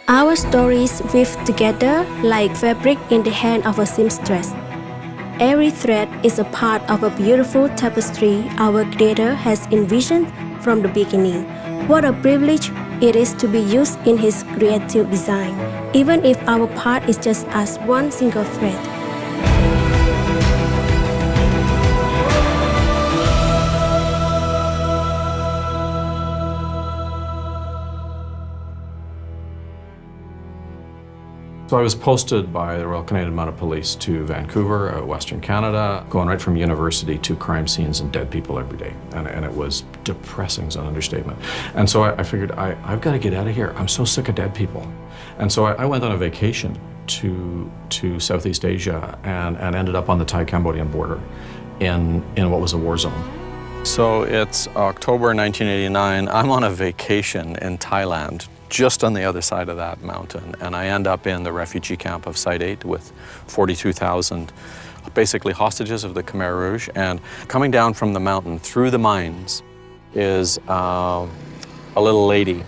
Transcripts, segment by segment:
Our stories weave together like fabric in the hand of a seamstress. Every thread is a part of a beautiful tapestry our Creator has envisioned from the beginning. What a privilege it is to be used in His creative design, even if our part is just as one single thread. So I was posted by the Royal Canadian Mounted Police to Vancouver, Western Canada, going right from university to crime scenes and dead people every day. And it was depressing is an understatement. And so I figured, I've got to get out of here. I'm so sick of dead people. And so I went on a vacation to Southeast Asia and ended up on the Thai-Cambodian border in what was a war zone. So it's October 1989. I'm on a vacation in Thailand, just on the other side of that mountain, and I end up in the refugee camp of Site 8 with 42,000 basically hostages of the Khmer Rouge. And coming down from the mountain through the mines is a little lady.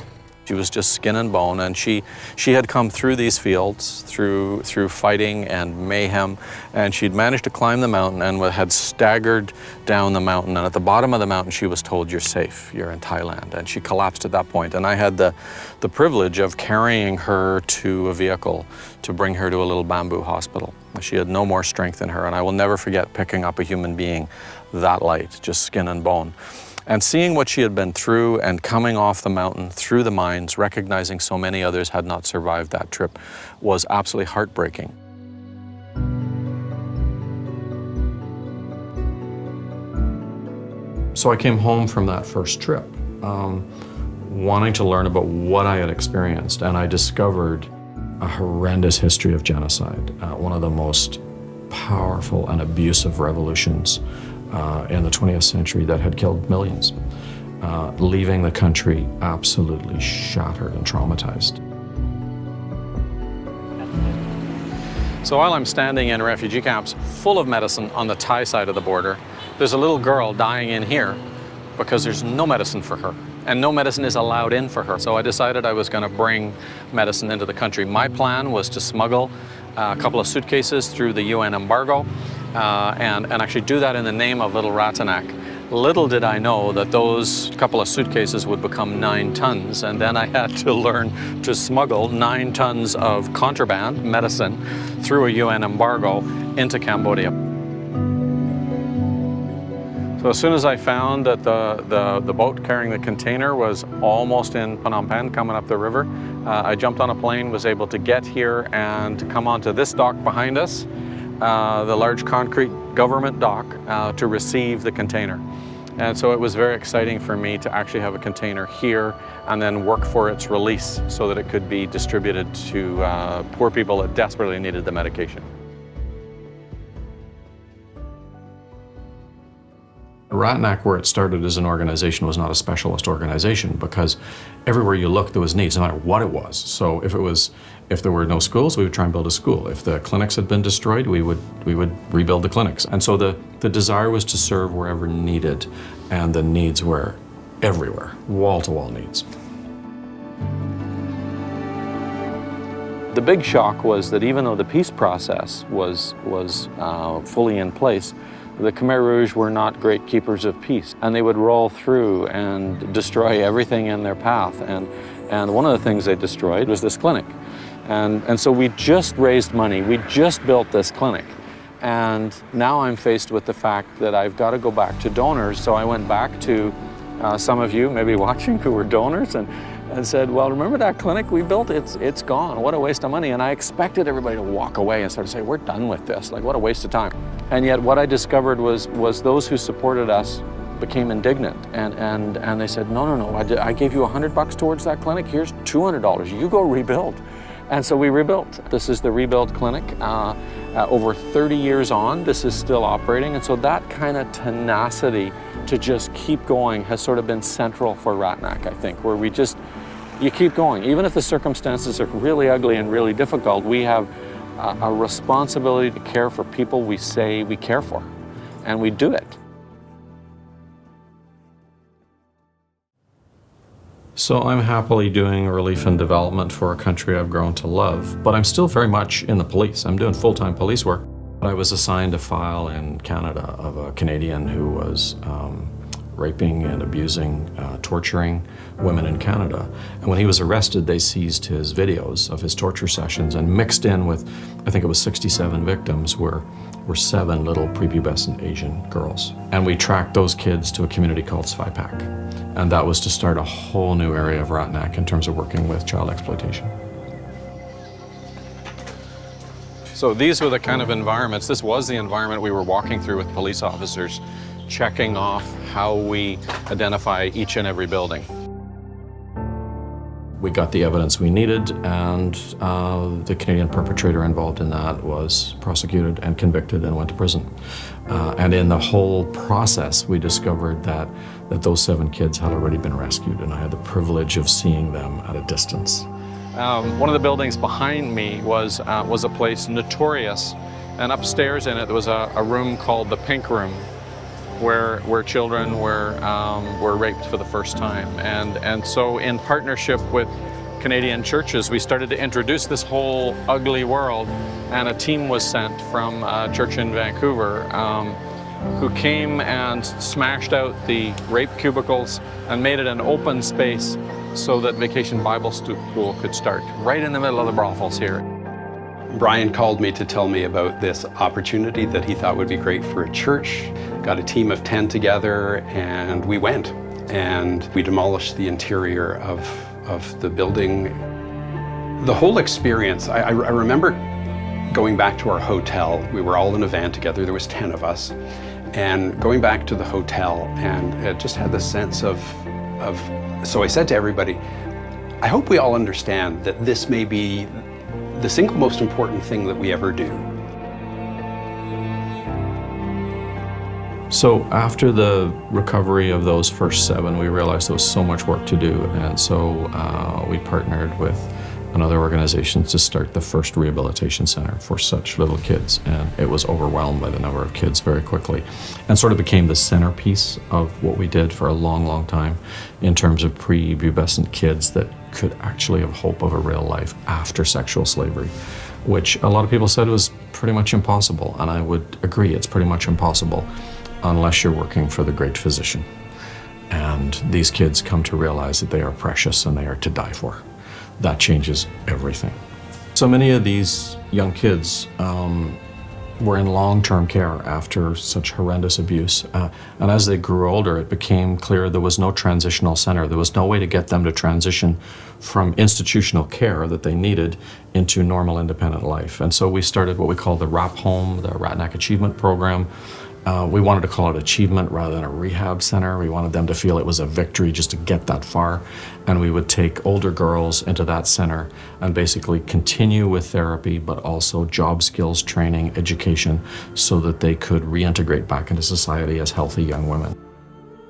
She was just skin and bone, and she had come through these fields, through fighting and mayhem, and she'd managed to climb the mountain and had staggered down the mountain. And at the bottom of the mountain, she was told, "You're safe, you're in Thailand." And she collapsed at that point. And I had the privilege of carrying her to a vehicle to bring her to a little bamboo hospital. She had no more strength in her, and I will never forget picking up a human being that light, just skin and bone. And seeing what she had been through and coming off the mountain, through the mines, recognizing so many others had not survived that trip was absolutely heartbreaking. So I came home from that first trip, wanting to learn about what I had experienced, and I discovered a horrendous history of genocide, one of the most powerful and abusive revolutions in the 20th century that had killed millions, leaving the country absolutely shattered and traumatized. So while I'm standing in refugee camps full of medicine on the Thai side of the border, there's a little girl dying in here because there's no medicine for her, and no medicine is allowed in for her. So I decided I was going to bring medicine into the country. My plan was to smuggle a couple of suitcases through the UN embargo, and actually do that in the name of little Ratanak. Little did I know that those couple of suitcases would become 9 tons, and then I had to learn to smuggle 9 tons of contraband medicine through a UN embargo into Cambodia. So as soon as I found that the boat carrying the container was almost in Phnom Penh, coming up the river, I jumped on a plane, was able to get here and to come onto this dock behind us, the large concrete government dock, to receive the container. And so it was very exciting for me to actually have a container here and then work for its release so that it could be distributed to poor people that desperately needed the medication. Ratanak, where it started as an organization, was not a specialist organization because everywhere you looked there was needs, no matter what it was. So if there were no schools, we would try and build a school. If the clinics had been destroyed, we would rebuild the clinics. And so the desire was to serve wherever needed, and the needs were everywhere, wall-to-wall needs. The big shock was that even though the peace process was fully in place, the Khmer Rouge were not great keepers of peace, and they would roll through and destroy everything in their path. And one of the things they destroyed was this clinic. And so we just raised money, we just built this clinic. And now I'm faced with the fact that I've got to go back to donors. So I went back to some of you maybe watching who were donors and said, well, remember that clinic we built? It's gone. What a waste of money. And I expected everybody to walk away and sort of say, we're done with this. Like, what a waste of time. And yet what I discovered was those who supported us became indignant. And they said, no, I gave you $100 towards that clinic. Here's $200. You go rebuild. And so we rebuilt. This is the rebuild clinic. Over 30 years on, this is still operating. And so that kind of tenacity to just keep going has sort of been central for Ratanak, I think, where you keep going. Even if the circumstances are really ugly and really difficult, we have a responsibility to care for people we say we care for, and we do it. So I'm happily doing relief and development for a country I've grown to love, but I'm still very much in the police. I'm doing full-time police work. I was assigned a file in Canada of a Canadian who was raping and abusing, torturing women in Canada. And when he was arrested, they seized his videos of his torture sessions, and mixed in with, I think it was 67 victims, were 7 little prepubescent Asian girls. And we tracked those kids to a community called Svaipak. And that was to start a whole new area of Ratanak in terms of working with child exploitation. So these were the kind of environments, this was the environment we were walking through with police officers, checking off how we identify each and every building. We got the evidence we needed, and the Canadian perpetrator involved in that was prosecuted and convicted and went to prison. And in the whole process, we discovered that those 7 kids had already been rescued, and I had the privilege of seeing them at a distance. One of the buildings behind me was a place notorious, and upstairs in it there was a room called the Pink Room, where children were raped for the first time. And so in partnership with Canadian churches, we started to introduce this whole ugly world, and a team was sent from a church in Vancouver who came and smashed out the rape cubicles and made it an open space so that Vacation Bible School could start right in the middle of the brothels here. Brian called me to tell me about this opportunity that he thought would be great for a church. Got a team of 10 together, and we went. And we demolished the interior of the building. The whole experience, I remember going back to our hotel. We were all in a van together, there was 10 of us. And going back to the hotel, and it just had the sense of so I said to everybody, I hope we all understand that this may be the single most important thing that we ever do. So after the recovery of those first 7, we realized there was so much work to do, and so we partnered with another organization to start the first rehabilitation center for such little kids, and it was overwhelmed by the number of kids very quickly, and sort of became the centerpiece of what we did for a long, long time in terms of prepubescent kids that could actually have hope of a real life after sexual slavery, which a lot of people said was pretty much impossible, and I would agree, it's pretty much impossible unless you're working for the great physician. And these kids come to realize that they are precious and they are to die for. That changes everything. So many of these young kids were in long-term care after such horrendous abuse. And as they grew older, it became clear there was no transitional center. There was no way to get them to transition from institutional care that they needed into normal independent life. And so we started what we call the RAP Home, the Ratanak Achievement Program. We wanted to call it achievement rather than a rehab center. We wanted them to feel it was a victory just to get that far. And we would take older girls into that center and basically continue with therapy, but also job skills training, education, so that they could reintegrate back into society as healthy young women.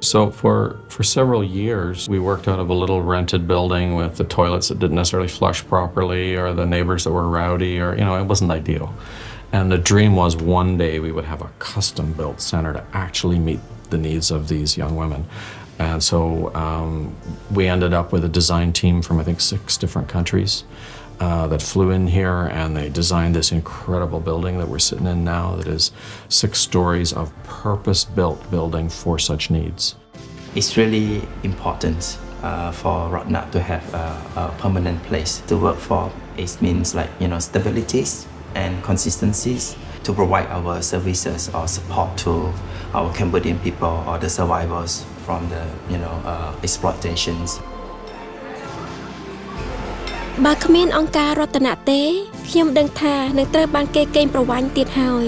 So for several years, we worked out of a little rented building with the toilets that didn't necessarily flush properly, or the neighbors that were rowdy, or, it wasn't ideal. And the dream was one day we would have a custom-built center to actually meet the needs of these young women. And so we ended up with a design team from, I think, 6 different countries that flew in here, and they designed this incredible building that we're sitting in now that is 6 stories of purpose-built building for such needs. It's really important for Ratanak to have a permanent place to work for. It means stabilities and consistencies to provide our services or support to our Cambodian people or the survivors from the exploitations. បើគ្មានអង្គការរតនៈទេខ្ញុំដឹងថានឹងត្រូវបានគេកេងប្រវ័ញ្ចទៀតហើយ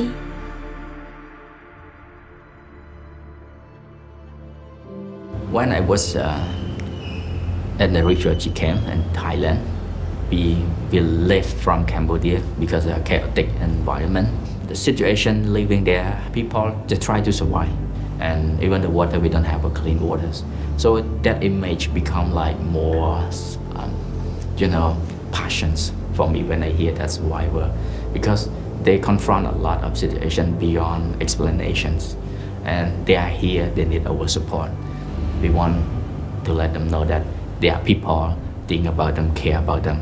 When I was at the refugee camp in Thailand, we left from Cambodia because of a chaotic environment. The situation living there, people just try to survive, and even the water, we don't have a clean waters. So that image become like more, passions for me when I hear that survivor, because they confront a lot of situation beyond explanations, and they are here. They need our support. We want to let them know that There are people think about them, care about them,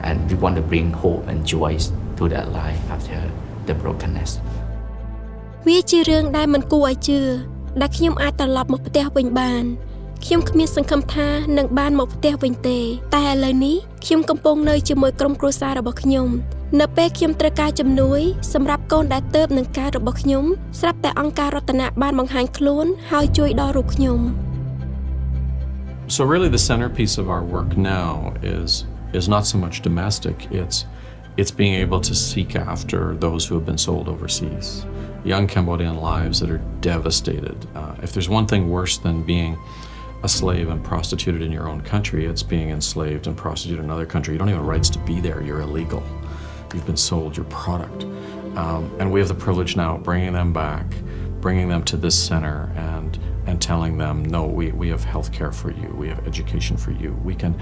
and we want to bring hope and joy to their life after the brokenness. វាជារឿងដែលមិនគួរឲ្យជឿដែលខ្ញុំអាចត្រឡប់មកផ្ទះវិញបានខ្ញុំគ្មានសង្ឃឹមថានឹងបានមកផ្ទះវិញទេតែឥឡូវនេះខ្ញុំកំពុងនៅជាមួយក្រុមគ្រួសាររបស់ខ្ញុំនៅពេលខ្ញុំត្រូវការជំនួយសម្រាប់កូនដែលទើបនឹងកើតរបស់ខ្ញុំស្រាប់តែអង្គការរតនៈបានបង្ហាញខ្លួនហើយជួយដល់រូបខ្ញុំ So really the centerpiece of our work now is not so much domestic, it's being able to seek after those who have been sold overseas. Young Cambodian lives that are devastated. If there's one thing worse than being a slave and prostituted in your own country, it's being enslaved and prostituted in another country. You don't even have rights to be there, you're illegal. You've been sold your product. And we have the privilege now of bringing them back, bringing them to this center and telling them, no, we have health care for you, we have education for you, we can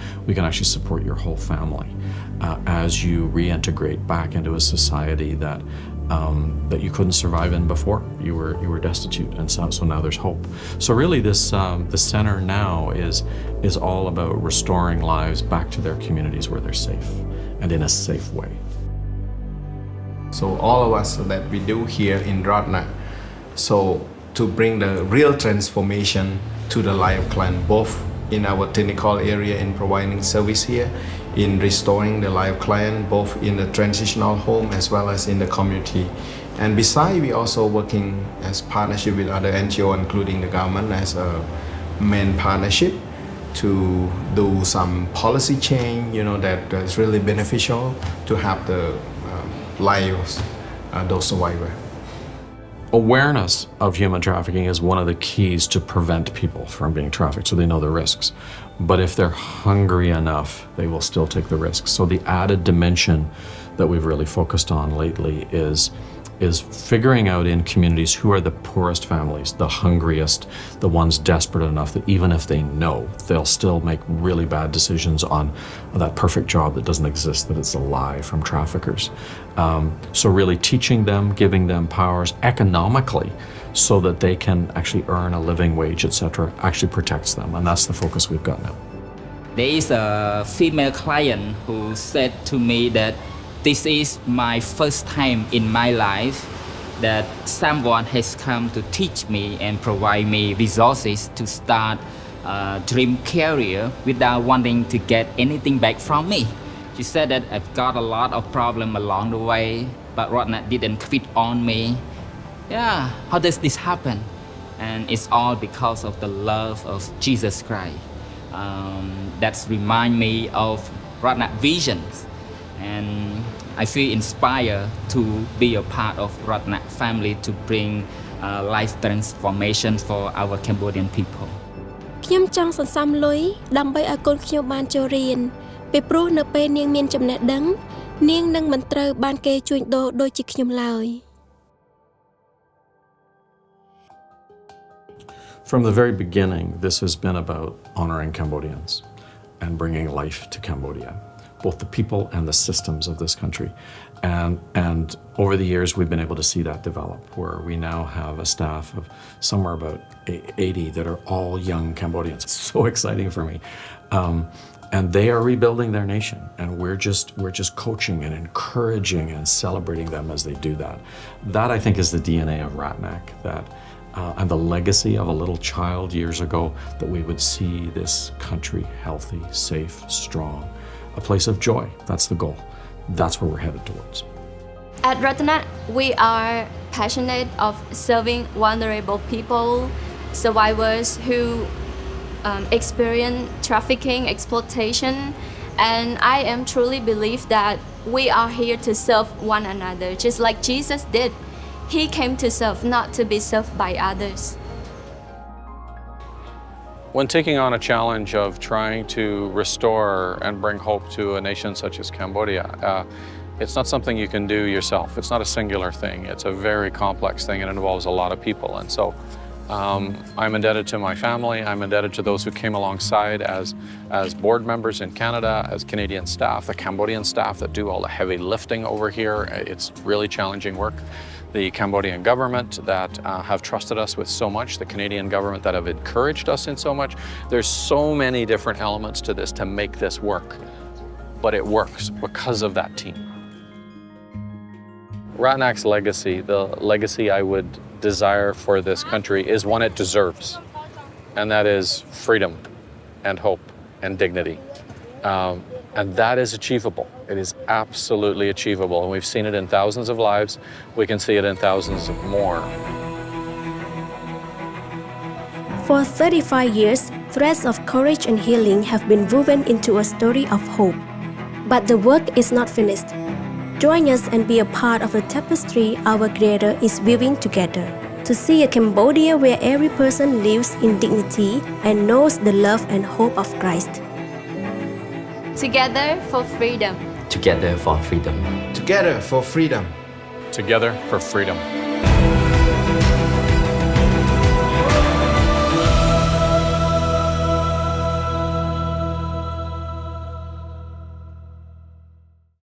actually support your whole family as you reintegrate back into a society that you couldn't survive in before. You were destitute, and so now there's hope. So really the center now is all about restoring lives back to their communities where they're safe and in a safe way. So all of us that we do here in Ratanak, so to bring the real transformation to the life of client, both in our technical area in providing service here, in restoring the life of client, both in the transitional home as well as in the community. And besides, we also working as partnership with other NGO, including the government, as a main partnership to do some policy change, that is really beneficial to have the lives those survivors. Awareness of human trafficking is one of the keys to prevent people from being trafficked, so they know the risks. But if they're hungry enough, they will still take the risks. So the added dimension that we've really focused on lately is figuring out in communities who are the poorest families, the hungriest, the ones desperate enough that even if they know, they'll still make really bad decisions on that perfect job that doesn't exist, that it's a lie from traffickers. So really teaching them, giving them powers economically so that they can actually earn a living wage, etc., actually protects them. And that's the focus we've got now. There is a female client who said to me that this is my first time in my life that someone has come to teach me and provide me resources to start a dream career without wanting to get anything back from me. She said that I've got a lot of problems along the way, but Ratanak didn't quit on me. Yeah, how does this happen? And it's all because of the love of Jesus Christ. That's remind me of Ratanak visions. And I feel inspired to be a part of Ratanak family to bring life transformation for our Cambodian people. ខ្ញុំចង់សន្សំលុយដើម្បីឲ្យកូនខ្ញុំបានចូលរៀនពីព្រោះនៅពេលនាងមានចំណេះដឹងនាងនឹងមិនត្រូវបានគេជួញដូរដូចជាខ្ញុំឡើយ From the very beginning, this has been about honoring Cambodians and bringing life to Cambodia, both the people and the systems of this country. And over the years, we've been able to see that develop, where we now have a staff of somewhere about 80 that are all young Cambodians. It's so exciting for me. And they are rebuilding their nation, and we're just coaching and encouraging and celebrating them as they do that. That, I think, is the DNA of Ratanak, and the legacy of a little child years ago, that we would see this country healthy, safe, strong, a place of joy. That's the goal. That's where we're headed towards. At Ratanak, we are passionate of serving vulnerable people, survivors who experience trafficking, exploitation, and I am truly believe that we are here to serve one another, just like Jesus did. He came to serve, not to be served by others. When taking on a challenge of trying to restore and bring hope to a nation such as Cambodia, it's not something you can do yourself. It's not a singular thing. It's a very complex thing and it involves a lot of people. And so I'm indebted to my family. I'm indebted to those who came alongside as board members in Canada, as Canadian staff, the Cambodian staff that do all the heavy lifting over here. It's really challenging work. The Cambodian government that have trusted us with so much, the Canadian government that have encouraged us in so much. There's so many different elements to this to make this work, but it works because of that team. Ratanak's legacy, the legacy I would desire for this country, is one it deserves, and that is freedom and hope and dignity. And that is achievable. It is absolutely achievable, and we've seen it in thousands of lives. We can see it in thousands of more. For 35 years, threads of courage and healing have been woven into a story of hope. But the work is not finished. Join us and be a part of the tapestry our Creator is weaving together, to see a Cambodia where every person lives in dignity and knows the love and hope of Christ. Together for freedom. Together for freedom. Together for freedom. Together for freedom.